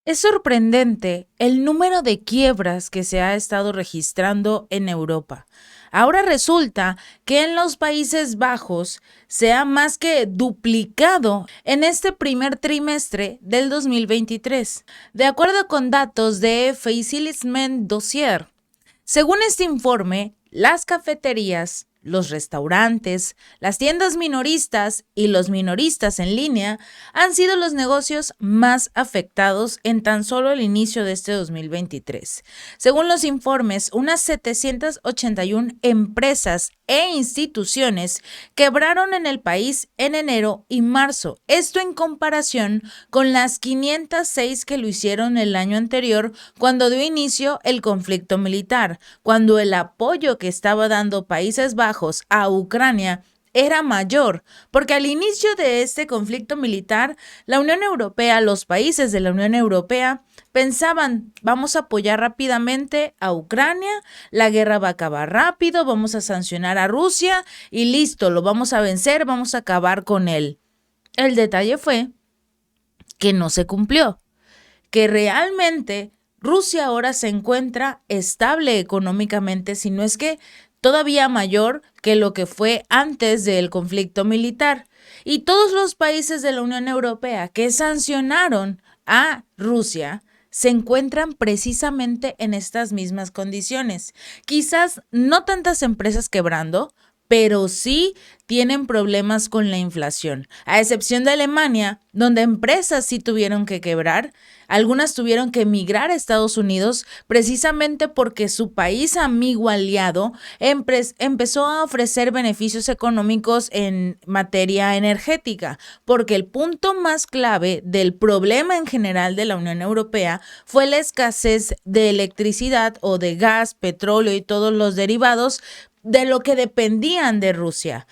Es sorprendente el número de quiebras que se ha estado registrando en Europa. Ahora resulta que en los Países Bajos se ha más que duplicado en este primer trimestre del 2023, de acuerdo con datos de Facilisment Dossier. Según este informe, las cafeterías, los restaurantes, las tiendas minoristas y los minoristas en línea han sido los negocios más afectados en tan solo el inicio de este 2023. Según los informes, unas 781 empresas e instituciones quebraron en el país en enero y marzo. Esto en comparación con las 506 que lo hicieron el año anterior, cuando dio inicio el conflicto militar, cuando el apoyo que estaba dando Países Bajos a Ucrania era mayor, porque al inicio de este conflicto militar, la Unión Europea, los países de la Unión Europea pensaban, vamos a apoyar rápidamente a Ucrania, la guerra va a acabar rápido, vamos a sancionar a Rusia y listo, lo vamos a vencer, vamos a acabar con él. El detalle fue que no se cumplió, que realmente Rusia ahora se encuentra estable económicamente, si no es que todavía mayor que lo que fue antes del conflicto militar. Y todos los países de la Unión Europea que sancionaron a Rusia se encuentran precisamente en estas mismas condiciones. Quizás no tantas empresas quebrando, pero sí tienen problemas con la inflación, a excepción de Alemania, donde empresas sí tuvieron que quebrar. Algunas tuvieron que emigrar a Estados Unidos precisamente porque su país amigo aliado empezó a ofrecer beneficios económicos en materia energética, porque el punto más clave del problema en general de la Unión Europea fue la escasez de electricidad o de gas, petróleo y todos los derivados de lo que dependían de Rusia.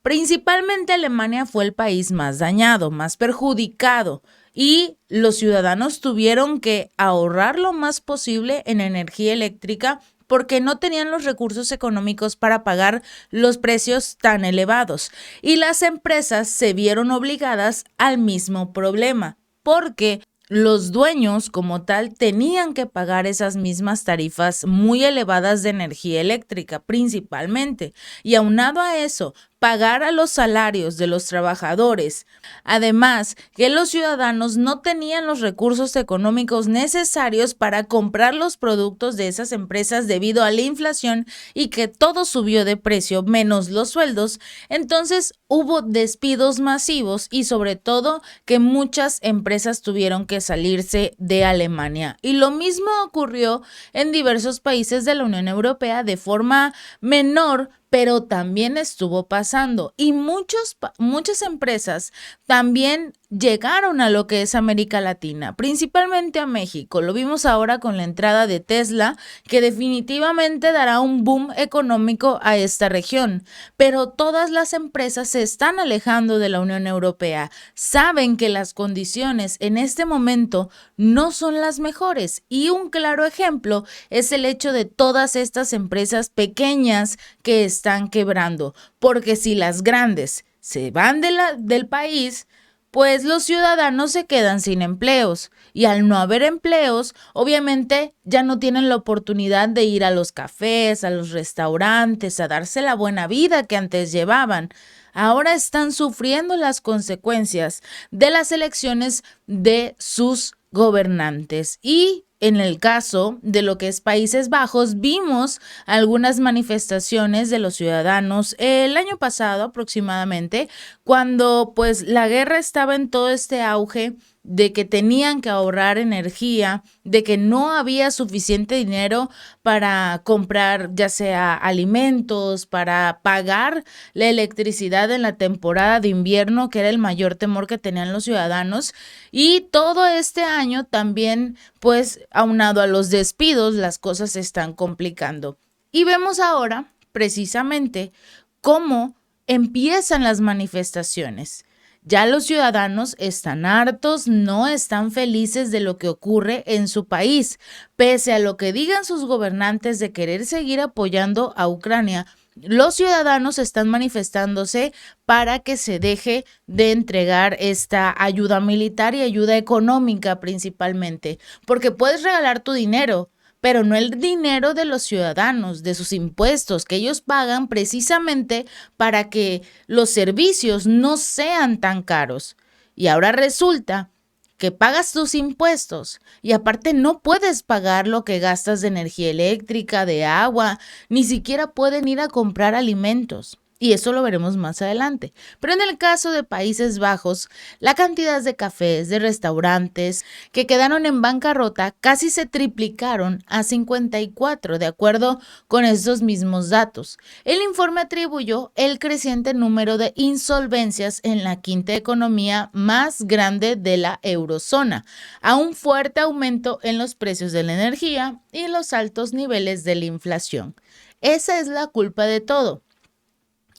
Principalmente Alemania fue el país más dañado, más perjudicado, y los ciudadanos tuvieron que ahorrar lo más posible en energía eléctrica porque no tenían los recursos económicos para pagar los precios tan elevados. Y las empresas se vieron obligadas al mismo problema, porque los dueños como tal tenían que pagar esas mismas tarifas muy elevadas de energía eléctrica principalmente. Y aunado a eso, pagar a los salarios de los trabajadores. Además, que los ciudadanos no tenían los recursos económicos necesarios para comprar los productos de esas empresas debido a la inflación y que todo subió de precio menos los sueldos. Entonces hubo despidos masivos y sobre todo que muchas empresas tuvieron que salirse de Alemania. Y lo mismo ocurrió en diversos países de la Unión Europea de forma menor, pero también estuvo pasando. Y muchas empresas también llegaron a lo que es América Latina, principalmente a México. Lo vimos ahora con la entrada de Tesla, que definitivamente dará un boom económico a esta región. Pero todas las empresas se están alejando de la Unión Europea. Saben que las condiciones en este momento no son las mejores. Y un claro ejemplo es el hecho de todas estas empresas pequeñas que están quebrando. Porque si las grandes se van del país, pues los ciudadanos se quedan sin empleos y al no haber empleos, obviamente ya no tienen la oportunidad de ir a los cafés, a los restaurantes, a darse la buena vida que antes llevaban. Ahora están sufriendo las consecuencias de las elecciones de sus gobernantes. Y en el caso de lo que es Países Bajos, vimos algunas manifestaciones de los ciudadanos el año pasado aproximadamente, cuando pues la guerra estaba en todo este auge de que tenían que ahorrar energía, de que no había suficiente dinero para comprar ya sea alimentos, para pagar la electricidad en la temporada de invierno, que era el mayor temor que tenían los ciudadanos. Y todo este año también, pues aunado a los despidos, las cosas se están complicando. Y vemos ahora precisamente cómo empiezan las manifestaciones. Ya los ciudadanos están hartos, no están felices de lo que ocurre en su país. Pese a lo que digan sus gobernantes de querer seguir apoyando a Ucrania, los ciudadanos están manifestándose para que se deje de entregar esta ayuda militar y ayuda económica principalmente, porque puedes regalar tu dinero, pero no el dinero de los ciudadanos, de sus impuestos que ellos pagan precisamente para que los servicios no sean tan caros. Y ahora resulta que pagas tus impuestos y aparte no puedes pagar lo que gastas de energía eléctrica, de agua, ni siquiera pueden ir a comprar alimentos. Y eso lo veremos más adelante. Pero en el caso de Países Bajos, la cantidad de cafés, de restaurantes que quedaron en bancarrota casi se triplicaron a 54, de acuerdo con estos mismos datos. El informe atribuyó el creciente número de insolvencias en la quinta economía más grande de la eurozona, a un fuerte aumento en los precios de la energía y los altos niveles de la inflación. Esa es la culpa de todo.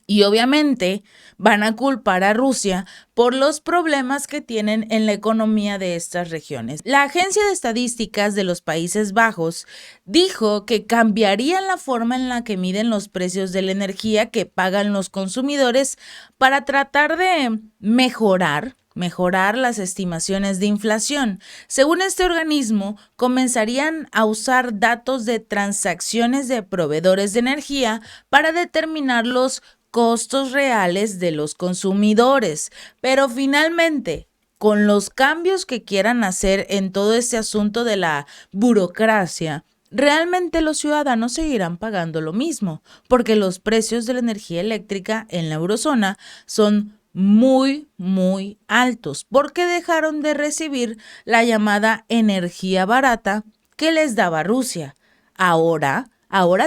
Y obviamente van a culpar a Rusia por los problemas que tienen en la economía de estas regiones. La Agencia de Estadísticas de los Países Bajos dijo que cambiarían la forma en la que miden los precios de la energía que pagan los consumidores para tratar de mejorar las estimaciones de inflación. Según este organismo, comenzarían a usar datos de transacciones de proveedores de energía para determinar los costos reales de los consumidores. Pero finalmente, con los cambios que quieran hacer en todo este asunto de la burocracia, realmente los ciudadanos seguirán pagando lo mismo, porque los precios de la energía eléctrica en la eurozona son muy altos, porque dejaron de recibir la llamada energía barata que les daba Rusia. Ahora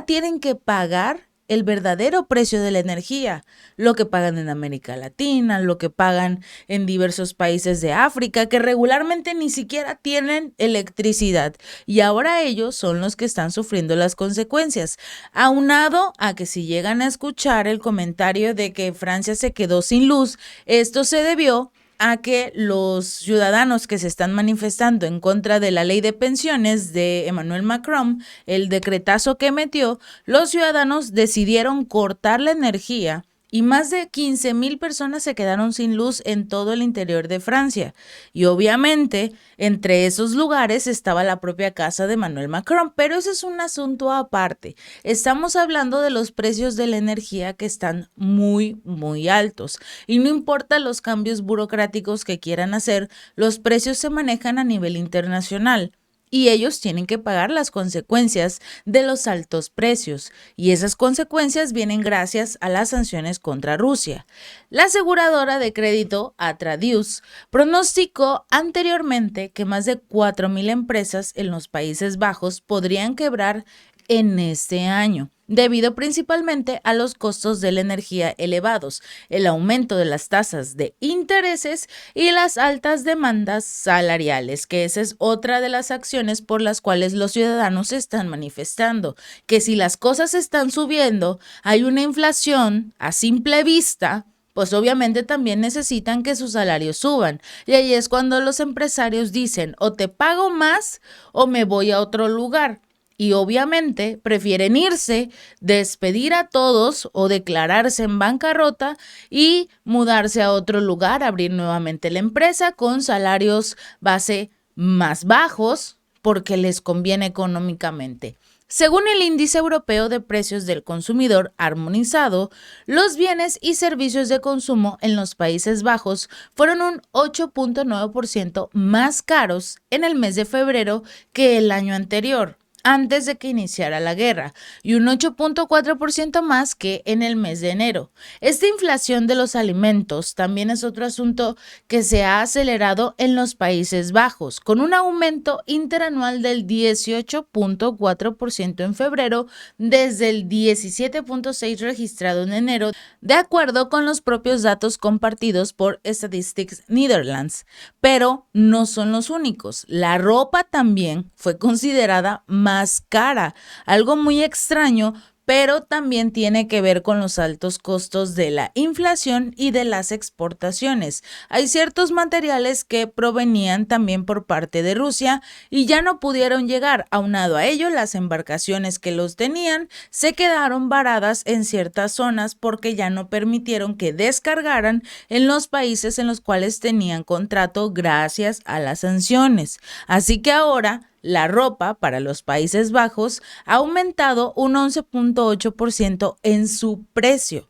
tienen que pagar el verdadero precio de la energía, lo que pagan en América Latina, lo que pagan en diversos países de África, que regularmente ni siquiera tienen electricidad. Y ahora ellos son los que están sufriendo las consecuencias. Aunado a que si llegan a escuchar el comentario de que Francia se quedó sin luz, esto se debió a que los ciudadanos que se están manifestando en contra de la ley de pensiones de Emmanuel Macron, el decretazo que metió, los ciudadanos decidieron cortar la energía y más de 15,000 personas se quedaron sin luz en todo el interior de Francia. Y obviamente, entre esos lugares estaba la propia casa de Emmanuel Macron, pero ese es un asunto aparte. Estamos hablando de los precios de la energía que están muy altos. Y no importa los cambios burocráticos que quieran hacer, los precios se manejan a nivel internacional. Y ellos tienen que pagar las consecuencias de los altos precios, y esas consecuencias vienen gracias a las sanciones contra Rusia. La aseguradora de crédito Atradius pronosticó anteriormente que más de 4,000 empresas en los Países Bajos podrían quebrar en este año, debido principalmente a los costos de la energía elevados, el aumento de las tasas de intereses y las altas demandas salariales, que esa es otra de las acciones por las cuales los ciudadanos se están manifestando, que si las cosas están subiendo, hay una inflación a simple vista, pues obviamente también necesitan que sus salarios suban. Y ahí es cuando los empresarios dicen, o te pago más o me voy a otro lugar. Y obviamente prefieren irse, despedir a todos o declararse en bancarrota y mudarse a otro lugar, abrir nuevamente la empresa con salarios base más bajos porque les conviene económicamente. Según el Índice Europeo de Precios del Consumidor Armonizado, los bienes y servicios de consumo en los Países Bajos fueron un 8.9% más caros en el mes de febrero que el año anterior, antes de que iniciara la guerra, y un 8.4% más que en el mes de enero. Esta inflación de los alimentos también es otro asunto que se ha acelerado en los Países Bajos, con un aumento interanual del 18.4% en febrero, desde el 17.6% registrado en enero, de acuerdo con los propios datos compartidos por Statistics Netherlands. Pero no son los únicos. La ropa también fue considerada más cara, algo muy extraño, pero también tiene que ver con los altos costos de la inflación y de las exportaciones. Hay ciertos materiales que provenían también por parte de Rusia y ya no pudieron llegar. Aunado a ello, las embarcaciones que los tenían se quedaron varadas en ciertas zonas porque ya no permitieron que descargaran en los países en los cuales tenían contrato gracias a las sanciones. Así que ahora la ropa para los Países Bajos ha aumentado un 11.8% en su precio.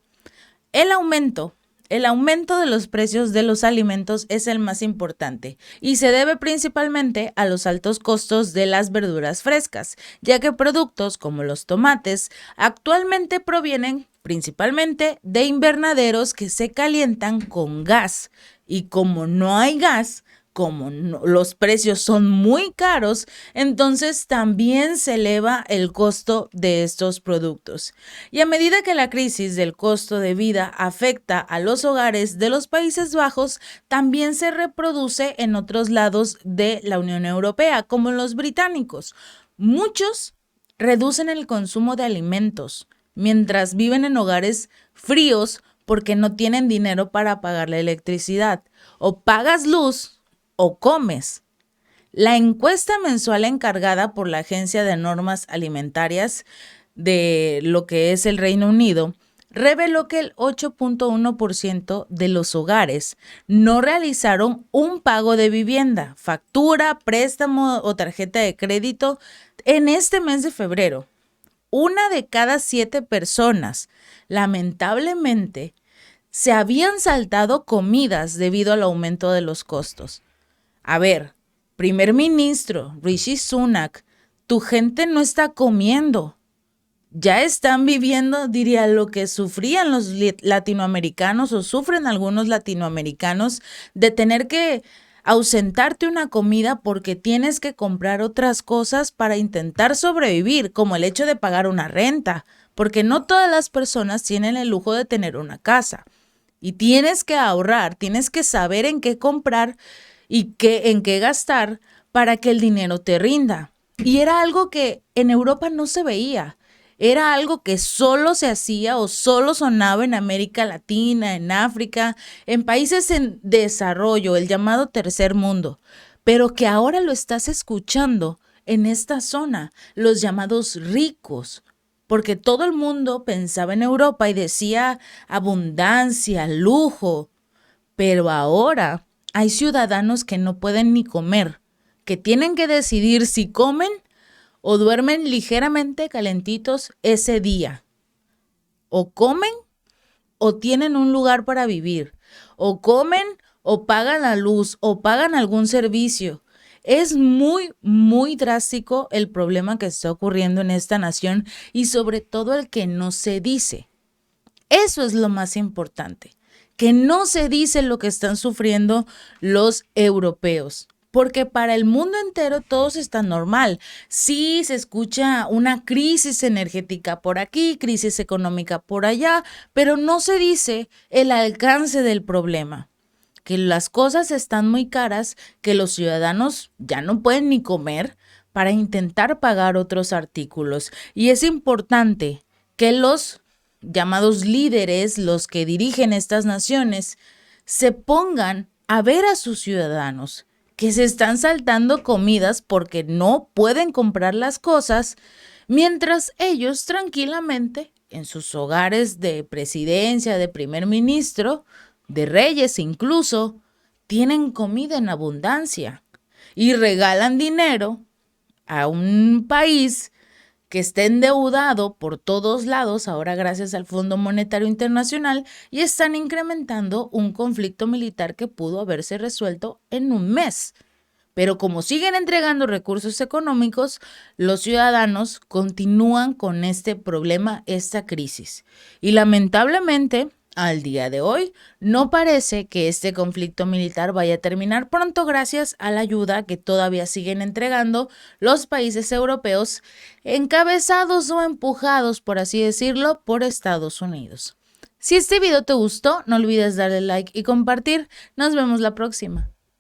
El aumento de los precios de los alimentos es el más importante y se debe principalmente a los altos costos de las verduras frescas, ya que productos como los tomates actualmente provienen principalmente de invernaderos que se calientan con gas, y como no hay gas, los precios son muy caros, entonces también se eleva el costo de estos productos. Y a medida que la crisis del costo de vida afecta a los hogares de los Países Bajos, también se reproduce en otros lados de la Unión Europea, como los británicos. Muchos reducen el consumo de alimentos mientras viven en hogares fríos porque no tienen dinero para pagar la electricidad. O pagas luz o comes. La encuesta mensual encargada por la Agencia de Normas Alimentarias de lo que es el Reino Unido reveló que el 8.1% de los hogares no realizaron un pago de vivienda, factura, préstamo o tarjeta de crédito en este mes de febrero. 1 de cada 7 personas, lamentablemente, se habían saltado comidas debido al aumento de los costos. A ver, primer ministro Rishi Sunak, tu gente no está comiendo. Ya están viviendo, diría, lo que sufrían los latinoamericanos o sufren algunos latinoamericanos de tener que ausentarte una comida porque tienes que comprar otras cosas para intentar sobrevivir, como el hecho de pagar una renta, porque no todas las personas tienen el lujo de tener una casa. Y tienes que ahorrar, tienes que saber en qué comprar y en qué gastar para que el dinero te rinda. Y era algo que en Europa no se veía. Era algo que solo se hacía o solo sonaba en América Latina, en África, en países en desarrollo, el llamado tercer mundo, pero que ahora lo estás escuchando en esta zona, los llamados ricos, porque todo el mundo pensaba en Europa y decía abundancia, lujo, pero ahora hay ciudadanos que no pueden ni comer, que tienen que decidir si comen o duermen ligeramente calentitos ese día. O comen o tienen un lugar para vivir. O comen o pagan la luz o pagan algún servicio. Es muy, muy drástico el problema que está ocurriendo en esta nación y sobre todo el que no se dice. Eso es lo más importante, que no se dice lo que están sufriendo los europeos. Porque para el mundo entero todo está normal. Sí, se escucha una crisis energética por aquí, crisis económica por allá, pero no se dice el alcance del problema. Que las cosas están muy caras, que los ciudadanos ya no pueden ni comer para intentar pagar otros artículos. Y es importante que los llamados líderes, los que dirigen estas naciones, se pongan a ver a sus ciudadanos que se están saltando comidas porque no pueden comprar las cosas, mientras ellos tranquilamente en sus hogares de presidencia, de primer ministro, de reyes incluso, tienen comida en abundancia y regalan dinero a un país que está endeudado por todos lados, ahora gracias al Fondo Monetario Internacional, y están incrementando un conflicto militar que pudo haberse resuelto en un mes. Pero como siguen entregando recursos económicos, los ciudadanos continúan con este problema, esta crisis. Y lamentablemente, al día de hoy, no parece que este conflicto militar vaya a terminar pronto gracias a la ayuda que todavía siguen entregando los países europeos, encabezados o empujados, por así decirlo, por Estados Unidos. Si este video te gustó, no olvides darle like y compartir. Nos vemos la próxima.